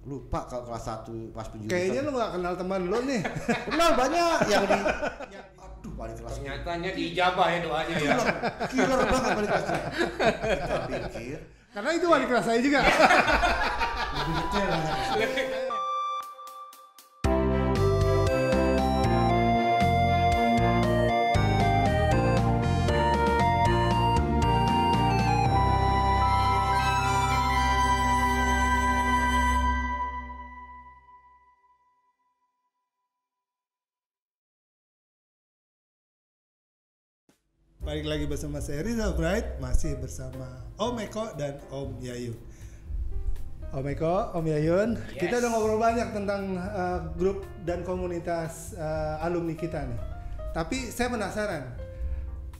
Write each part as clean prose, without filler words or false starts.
Lupa kalau kelas 1 pas penjurusan. Kayaknya lu gak kenal teman lu nih. Kenal banyak yang di aduh balik kelas. Ternyatanya diijabah ya doanya ya. Killer banget balik kelasnya. Kita pikir Karena itu wali kelas saya juga. lebih detail lah. Balik lagi bersama saya Rizal Bright, masih bersama Om Eko dan Om Yayun. Om Eko, Om Yayun, Yes. kita udah ngobrol banyak tentang grup dan komunitas alumni kita nih. Tapi saya penasaran,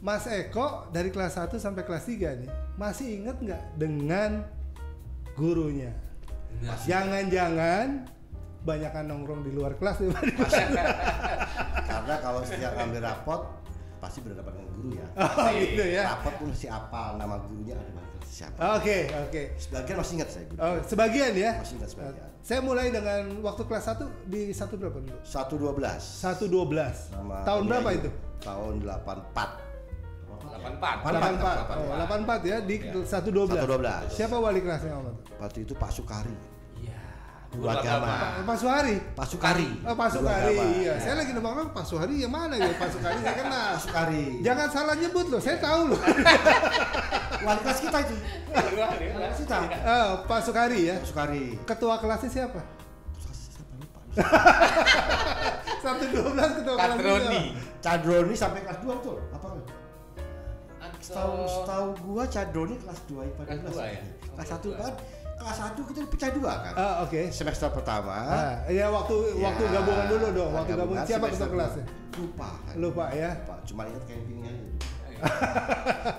Mas Eko dari kelas 1 sampai kelas 3 nih, masih inget nggak dengan gurunya? Jangan-jangan banyakan nongkrong di luar kelas Karena kalau setiap ngambil rapot pasti berhadapan dengan guru ya. Oh gitu ya. Rapot pun mesti apal nama gurunya ada balik kelas siapa. Oke. Sebagian masih ingat saya guru. Oh, sebagian ya. Masih ingat sebagian. Saya mulai dengan waktu kelas 1 di 1 berapa dulu? 112. 112. Sama Tahun berapa Yayu. itu? Tahun 84. 84. 84. Oh, 84 ya di 112. 112. Siapa wali kelasnya Om? Waktu itu Pak Sukari. Iya. Guru agama. Pak Suhari. Pak Sukari. Oh, Pak Guru Sukari. agama. Iya. Saya lagi nembak Pak Suhari yang mana ya? Pak Sukari saya kenal. Pak Sukari. Jangan salah nyebut loh, saya tahu loh. Wali kelas kita itu. Wali kelas kita. Pak Sukari ya. Pak Sukari. Ketua kelasnya siapa? Siapa lupa. 112 ketua kelasnya. Kadroni. Cadroni sampai kelas 2 betul? Apa? Atau Setahu gua Cadroni kelas 2 IPA 12. Kelas 2 ya? Kelas 1 kan kelas 1 kita pecah 2 kan? Oke. Semester pertama. Ya waktu gabungan dulu dong. Waktu gabungan siapa ketua semester kelasnya? Lupa Lupa ya. Cuma ingat campingnya aja.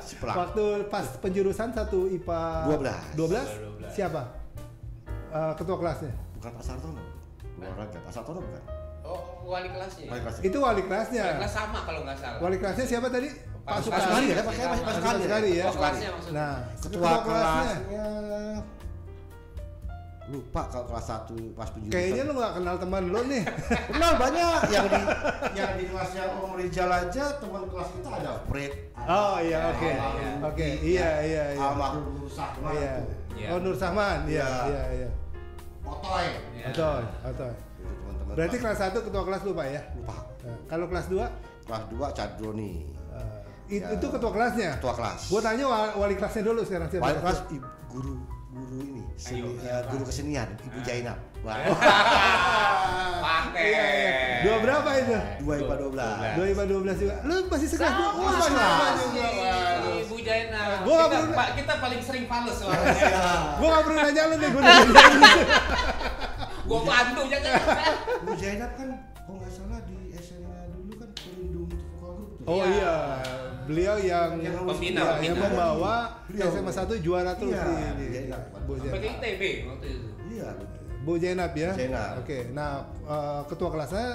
Sepelang. Waktu pas penjurusan 1 IPA 12 siapa? Ketua kelasnya. Bukan Pak Sartono. Olahraga. Pak Sartono bukan. Oh, wali kelasnya. Wali kelas. Itu wali kelasnya. Wali kelas sama kalau nggak salah. Wali kelasnya siapa tadi? Pak Pak Sukari. Sukari ya, pakai Pak Sukari. Sukari ya. Ketua kelasnya maksudnya. Nah, Ketua kelasnya lupa kalau kelas 1 pas penjurusan. kayaknya lu nggak kenal teman lu nih. Kenal banyak yang di kelasnya Om Rizal aja teman kelas kita ada Fred. Oh iya, oke. Oke, iya. Almarhum Nur Sahman. Iya. Iya. Oh Nur Sahman. Iya. Otoy. Iya. Otoy. Itu teman-teman. Berarti kelas 1 ketua kelas lupa ya? lupa. Kalau kelas 2? Kelas 2 Cadroni. Itu ketua kelasnya? Ketua kelas. Gua tanya wali kelasnya dulu sekarang siapa? Wali kelas guru ini, guru kesenian Ibu Jainab. Wah. Pakai. Dua berapa itu? 2 IPA 12. 2 IPA 12 juga. Lu masih sekelas dua? Sama. Masih sama juga. Waduh. Ibu Jaina. Gua nggak Kita, perlu- Pak, kita paling sering fales soalnya. Gua nggak perlu nanya lu nih, gua nanya. Gua bantu jangan. Ibu Jainab kan kalau nggak salah di SMA dulu kan pelindung vokal grup tuh. Oh iya, beliau yang Pembina. yang membawa Beliau. SMA 1 juara terus Iya, di Jainab. Bu Pakai Jainab. ITB waktu itu. Iya. Bu Jainab ya. Jainab. Oke, nah ketua kelasnya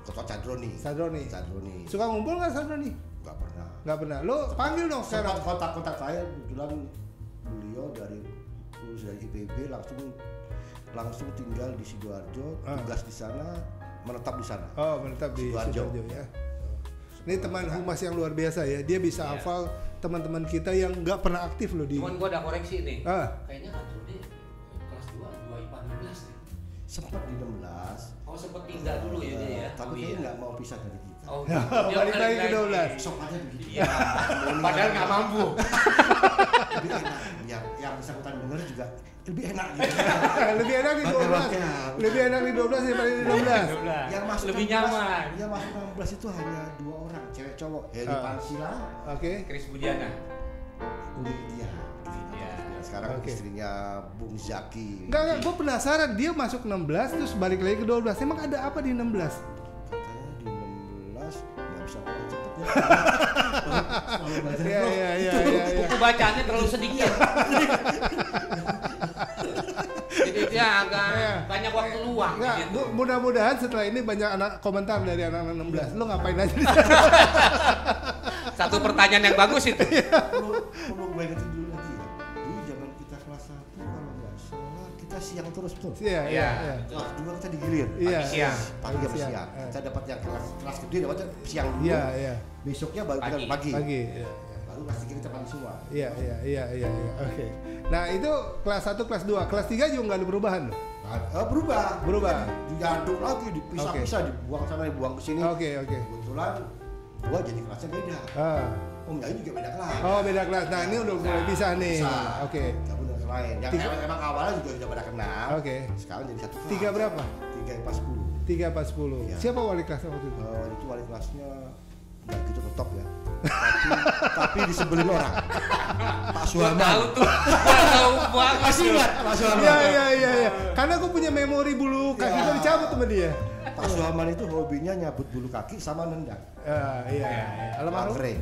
Ketua Cadroni. Sadroni. Cadroni. Suka ngumpul nggak Sadroni? Nggak pernah. Nggak pernah. Lu panggil dong sekarang. Sempat kontak-kontak saya kebetulan beliau dari lulus dari IPB langsung tinggal di Sidoarjo, tugas di sana, menetap di sana. Oh, menetap di Sidoarjo. Sidoarjo ya. Ini teman humas yang luar biasa ya. Dia bisa Iya. hafal teman-teman kita yang nggak pernah aktif loh di. Cuman gua ada koreksi nih. Kayaknya Kadroni kelas 2 IPA 12 nih. Sempat di 16. Oh, sempet pindah dulu ya dia ya. Tapi dia nggak mau pisah dari kita. Oh, Balik lagi ke 12. Sok aja begitu. Iya. Padahal nggak mampu. Lebih enak. Yang bersangkutan bener juga lebih enak gitu. Lebih enak di 12. Lebih enak di 12 daripada di 16. Yang masuk Lebih 16, nyaman. Yang masuk 16 itu hanya 2 orang, cewek cowok. Heri Pansila, Oke. Chris Budiana. Uli dia. Sekarang Oke. istrinya Bung Zaki. Enggak, gue penasaran dia masuk 16 terus balik lagi ke 12. Emang ada apa di 16? Katanya di 16 nggak bisa pulang cepet ya. Selalu belajar Iya, bro. iya, iya, Itu. iya, iya. Buku bacaannya terlalu sedikit. Jadi dia agak banyak waktu luang. Enggak, gitu. mudah-mudahan setelah ini banyak anak komentar dari anak-anak 16. Lu ngapain aja di sana? Satu pertanyaan yang bagus itu. Perlu gue ingetin dulu lagi ya. Dulu zaman kita kelas 1 kalau nggak salah kita kita siang terus betul. Iya. Kelas 2 kita digilir. Iya. Pagi jam siang. Kita dapat yang kelas gede dapat siang dulu. Iya. Besoknya baru kita pagi. Iya. Baru kelas 3 kita pagi semua. Iya. Oke. Nah, itu kelas 1, kelas 2. Kelas 3 juga nggak ada perubahan loh. Berubah. Diaduk lagi, dipisah-pisah, dibuang sana, dibuang ke sini. Oke. Kebetulan gua jadi kelasnya beda. Om Yayu juga beda kelas. Oh, beda kelas. Nah, ini udah mulai bisa nih. Oke. Gabung dengan yang lain. Yang emang awalnya juga udah pada kenal. Oke. Sekarang jadi satu kelas. 3 berapa? 3 IPA 10. 3 IPA 10. Iya. Siapa wali kelas waktu itu? Itu wali kelasnya nggak gitu ketop ya. tapi disebelin orang. Pak Suhaman. Tahu tuh. Tahu banget. Masih ingat Pak Suhaman? Iya. Karena aku punya memori bulu kaki itu dicabut sama dia. Pak Suhaman itu hobinya nyabut bulu kaki sama nendang. Iya. Almarhum ya.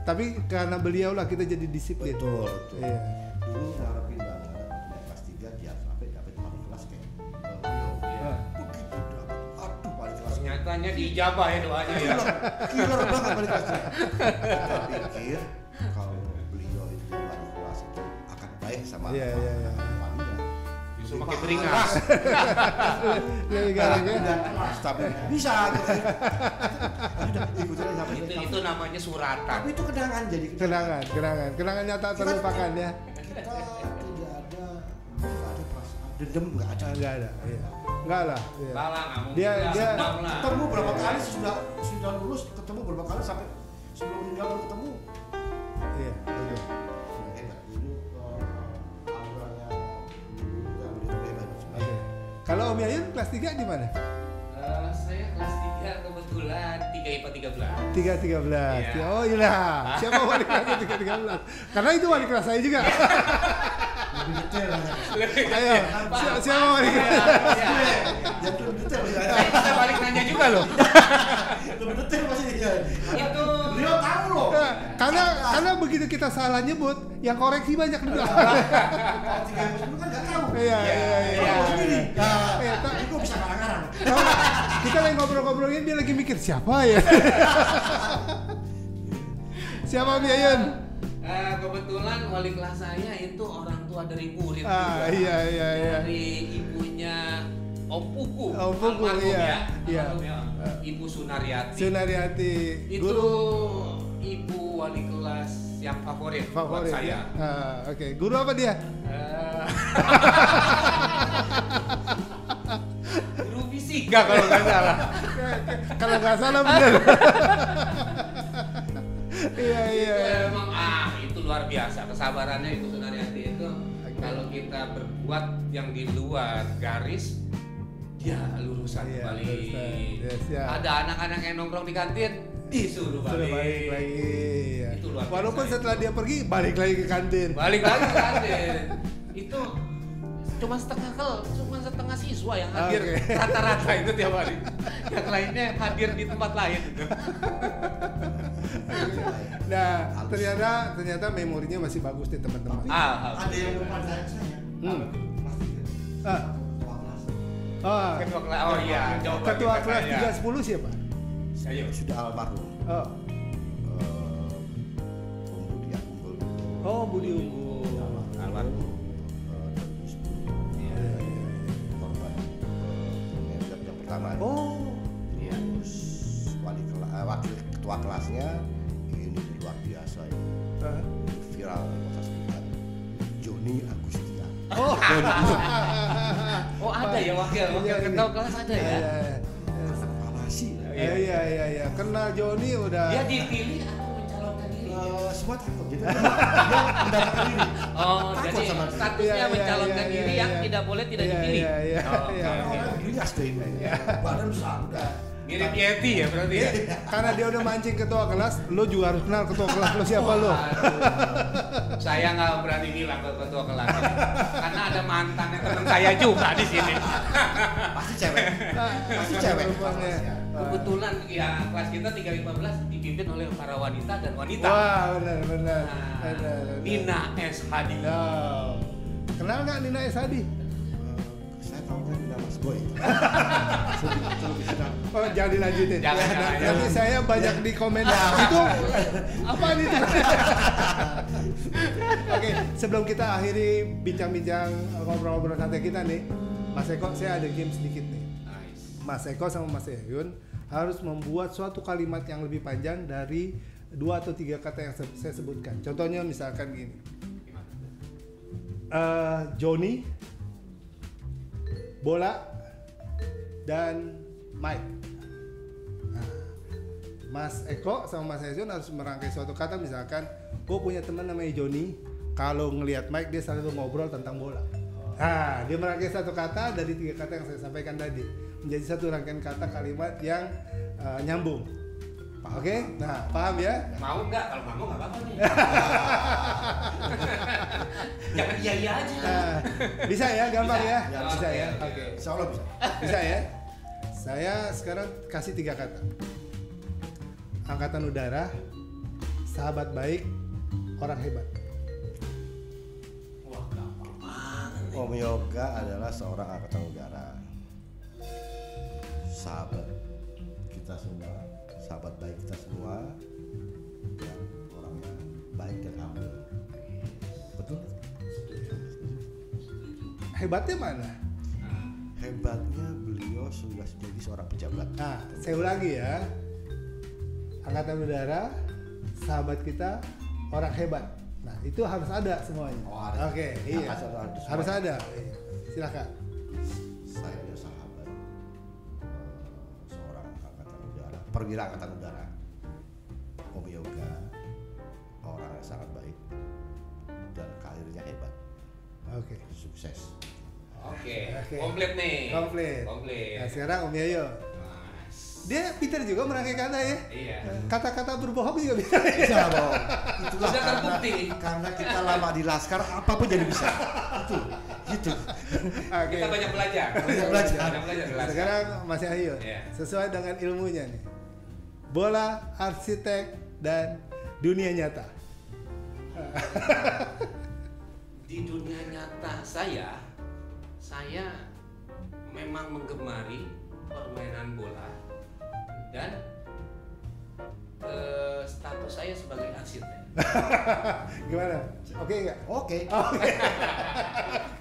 Tapi karena beliau lah kita jadi disiplin. Betul. Iya. Dulu ngarepin banget punya kelas 3 dia sampai dapat wali kelas kayak beliau. Begitu dapat. Aduh, wali kelas. Nyatanya diijabah ya doanya ya. Killer banget wali kelasnya. Kita pikir kalau beliau itu jadi wali kelas itu akan baik sama walinya. Justru makin beringas. Tapi bisa gitu. Udah ikutin aja sampai Itu namanya suratan. tapi itu kenangan jadi kenangan nyata terlupakan ya. Kita tidak ada perasaan dendam, nggak ada. Iya. Enggak lah. Iya. Balang, Dia Ketemu berapa kali sudah lulus, ketemu berapa kali sampai sebelum meninggal baru ketemu. Iya, betul. Hebat dulu auranya dulu kita begitu hebat. Oke. Kalau Om Yayun kelas 3 di mana? Saya kelas 3 kebetulan 3 IPA 13. 313. Iya. Oh iya. Siapa wali kelasnya 313? Karena itu wali kelas saya juga. Lebih detail. Ayo, siapa wali kelas? Jadi lebih detail. Saya balik nanya juga loh. Lebih detail pasti dia. Itu Beliau tahu loh. Karena begitu kita salah nyebut, yang koreksi banyak juga. Kalau 3 kan nggak tahu. Iya. Tapi kok bisa ngarang-ngarang. Kita lagi ngobrol-ngobrolin dia lagi mikir siapa ya? Siapa Om Yayun? kebetulan wali kelas saya itu orang tua dari murid Ah, juga. iya. Dari ibunya Om Puku. Om Puku, almarhum iya. ya. Almarhum ya. Ibu Sunariati. Sunariati. Itu Guru ibu wali kelas yang favorit buat saya. Ya? Oke. Guru apa dia? Guru fisika kalau nggak salah. Kalau nggak salah benar. Iya. Emang itu luar biasa kesabarannya Ibu Sunariati itu. Kalau kita berbuat yang di luar garis, dia lurusan kembali. Yes, ya. Ada anak-anak yang nongkrong di kantin, disuruh balik lagi. Ya. Itu luar biasa. Walaupun setelah dia pergi balik lagi ke kantin. Balik lagi ke kantin. Itu cuma setengah siswa yang hadir rata-rata itu tiap hari. Yang lainnya hadir di tempat lain gitu. Nah, ternyata memorinya masih bagus nih teman-teman. Ada yang lupa saya. Ketua kelas. Oh iya, Ketua kelas 310 siapa? Saya sudah almarhum. Budi Unggul. Almarhum. Yang pertama. Iya. Terus wakil ketua kelasnya ini luar biasa ya. Viral masa sekarang. Joni Agustian. Ada ya wakil ketua kelas ada ya. Awasi. Iya. Kenal Joni udah. Dia dipilih atau mencalonkan diri? Semua takut jadi dia mendaftarkan diri. Jadi statusnya mencalonkan diri yang tidak boleh tidak dipilih. Iya. Orang bias deh ini. Badan besar udah. Mirip Yeti ya berarti ya. Karena dia udah mancing ketua kelas, lo juga harus kenal ketua kelas lo siapa lo. Saya nggak berani bilang ke ketua kelas karena ada mantannya teman saya juga di sini. Pasti cewek. Kebetulan ya kelas kita 315 dipimpin oleh para wanita dan wanita. Wah, benar. Nina S. Hadi. Kenal nggak Nina S. Hadi? Saya taunya Nina Mas Boy. Lebih kenal. Oh, jangan dilanjutin. Jangan, Nanti saya banyak di komen. Itu apa nih? Oke, sebelum kita akhiri bincang-bincang ngobrol-ngobrol santai kita nih, Mas Eko, saya ada game sedikit nih. Mas Eko sama Mas Yayun harus membuat suatu kalimat yang lebih panjang dari 2 atau 3 kata yang saya sebutkan. Contohnya misalkan gini. Johnny, bola, dan Mike. Nah, Mas Eko sama Mas Yayun harus merangkai suatu kata, misalkan gue punya teman namanya Johnny, kalau ngelihat Mike dia selalu ngobrol tentang bola. Nah, dia merangkai satu kata dari 3 kata yang saya sampaikan tadi menjadi satu rangkaian kata kalimat yang nyambung. Oke, nah paham ya? Mau nggak? Kalau nggak mau nggak apa-apa nih. Jangan iya aja. Nah, bisa ya, gampang Bisa. ya? Ya, Bisa ya? oke. Oke. Insya Allah bisa. Bisa ya? Saya sekarang kasih 3 kata. Angkatan udara, sahabat baik, orang hebat. Wah, gampang banget. Om Yoga adalah seorang angkatan udara. Sahabat kita semua, sahabat baik kita semua, dan orangnya baik dan aman. Betul? Hebatnya mana? Hebatnya beliau sudah jadi seorang pejabat. Nah, saya ulangi ya. Angkatan udara, sahabat kita, orang hebat. Nah, itu harus ada semuanya. Oh, ada. Oke, iya. Harus ada. Iya. Silakan. Saya punya sahabat, seorang angkatan udara, perwira angkatan udara, Om Yoga, orang yang sangat baik dan karirnya hebat, Oke. sukses. Oke, Oke. komplit nih. Komplit. Komplit. Nah, sekarang Om Yayo. Mas. Dia pintar juga merangkai kata ya. Iya. Kata-kata berbohong juga bisa. Bisa dong. Itulah Sudah karena, terbukti. karena kita lama di Laskar, apapun jadi bisa. Itu, gitu. Oke. Kita banyak belajar. Banyak belajar. Banyak belajar. Jelas. Sekarang Mas Yahyo, Iya. sesuai dengan ilmunya nih. Bola, arsitek, dan dunia nyata. Di dunia nyata saya memang menggemari permainan bola dan status saya sebagai arsitek. Gimana? Oke nggak? Oke.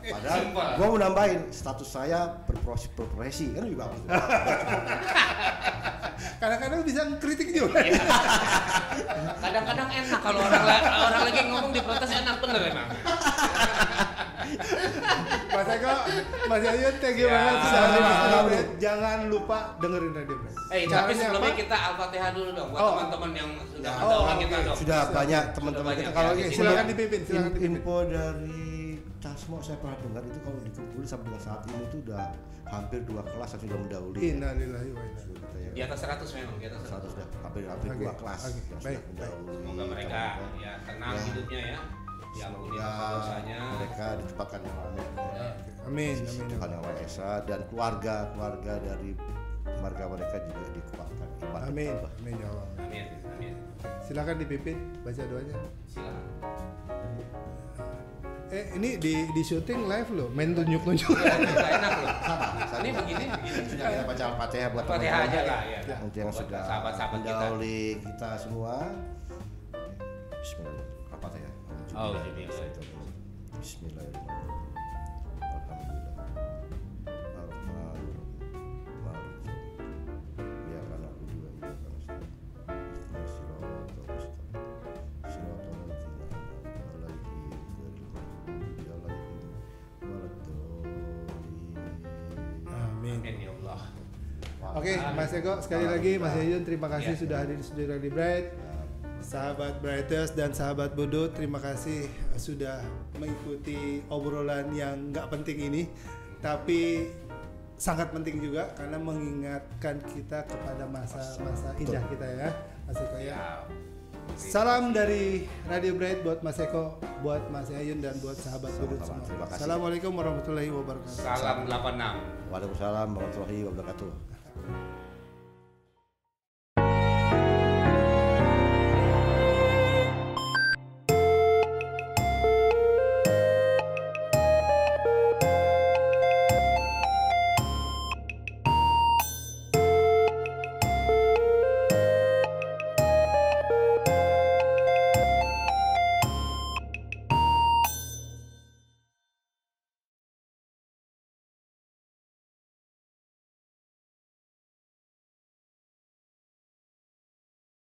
Padahal Simpel. gua mau nambahin status saya berprofesi kan lebih bagus. Kadang-kadang bisa kritik juga. Kadang-kadang enak kalau orang lagi ngomong diprotes enak bener emang. Mas Eko, Mas Yahyo, thank you Ya, banget sudah sama-sama. hadir di Radio Bread. Jangan lupa dengerin Radio Bread. Tapi Caranya sebelumnya apa? kita Al-Fatihah dulu dong buat Oh. teman-teman yang sudah Ya, mendahului oh, kita oke. dong. Sudah banyak teman-teman Sudah kita banyak, kalau ya. ini Silakan dipimpin, silakan dipimpin. info dari Tasmo saya pernah dengar itu kalau dikumpulin sampai dengan saat ini itu udah hampir 2 kelas yang sudah mendahului. Innalillahi wa inna ilaihi. Kita Di atas 100 memang, di atas 100. sudah hampir Oke, 2 kelas oke, yang baik, sudah mendahului. Semoga mereka ya tenang Ya. hidupnya ya. Diampuni Semoga dosanya. mereka ditempatkan yang amin. Amin, Sisi amin. Tuhan yang Maha Esa dan keluarga dari marga mereka juga dikuatkan iman. Amin, bertambah. amin ya Allah. Amin. Amin. Silakan dipimpin baca doanya. Silakan. Ini di syuting live loh, main tunjuk-tunjuk. Ya, nggak enak loh. Sama. Ini begini. Sudah kita baca Al-Fatihah buat Al-Fatihah teman-teman aja lah ya. untuk yang Buat sudah sahabat-sahabat kita. mendahului kita semua. Bismillah. Al-Fatihah. Oh, jadi. Bismillahirrahmanirrahim. Alhamdulillah. Ar-Rahmanir-Rahim. Maliki yaumiddin. Iyyaka na'budu wa iyyaka nasta'in. Ihdinas siratal mustaqim. Siratal ladzina an'amta 'alaihim ghairil maghdubi 'alaihim waladdallin. Amin. Amin ya Allah. Oke, Mas Eko, sekali lagi Mas Yayun, terima kasih Ya. sudah hadir di studio Radio Bright. Sahabat Brighters dan sahabat Budut, terima kasih sudah mengikuti obrolan yang nggak penting ini, tapi sangat penting juga karena mengingatkan kita kepada masa-masa indah kita ya, Mas Eko ya. Ya. Salam dari Radio Bright buat Mas Eko, buat Mas Yayun dan buat sahabat Budut Sama-sama, semua. terima kasih. Assalamualaikum warahmatullahi wabarakatuh. Salam 86. Waalaikumsalam warahmatullahi wabarakatuh.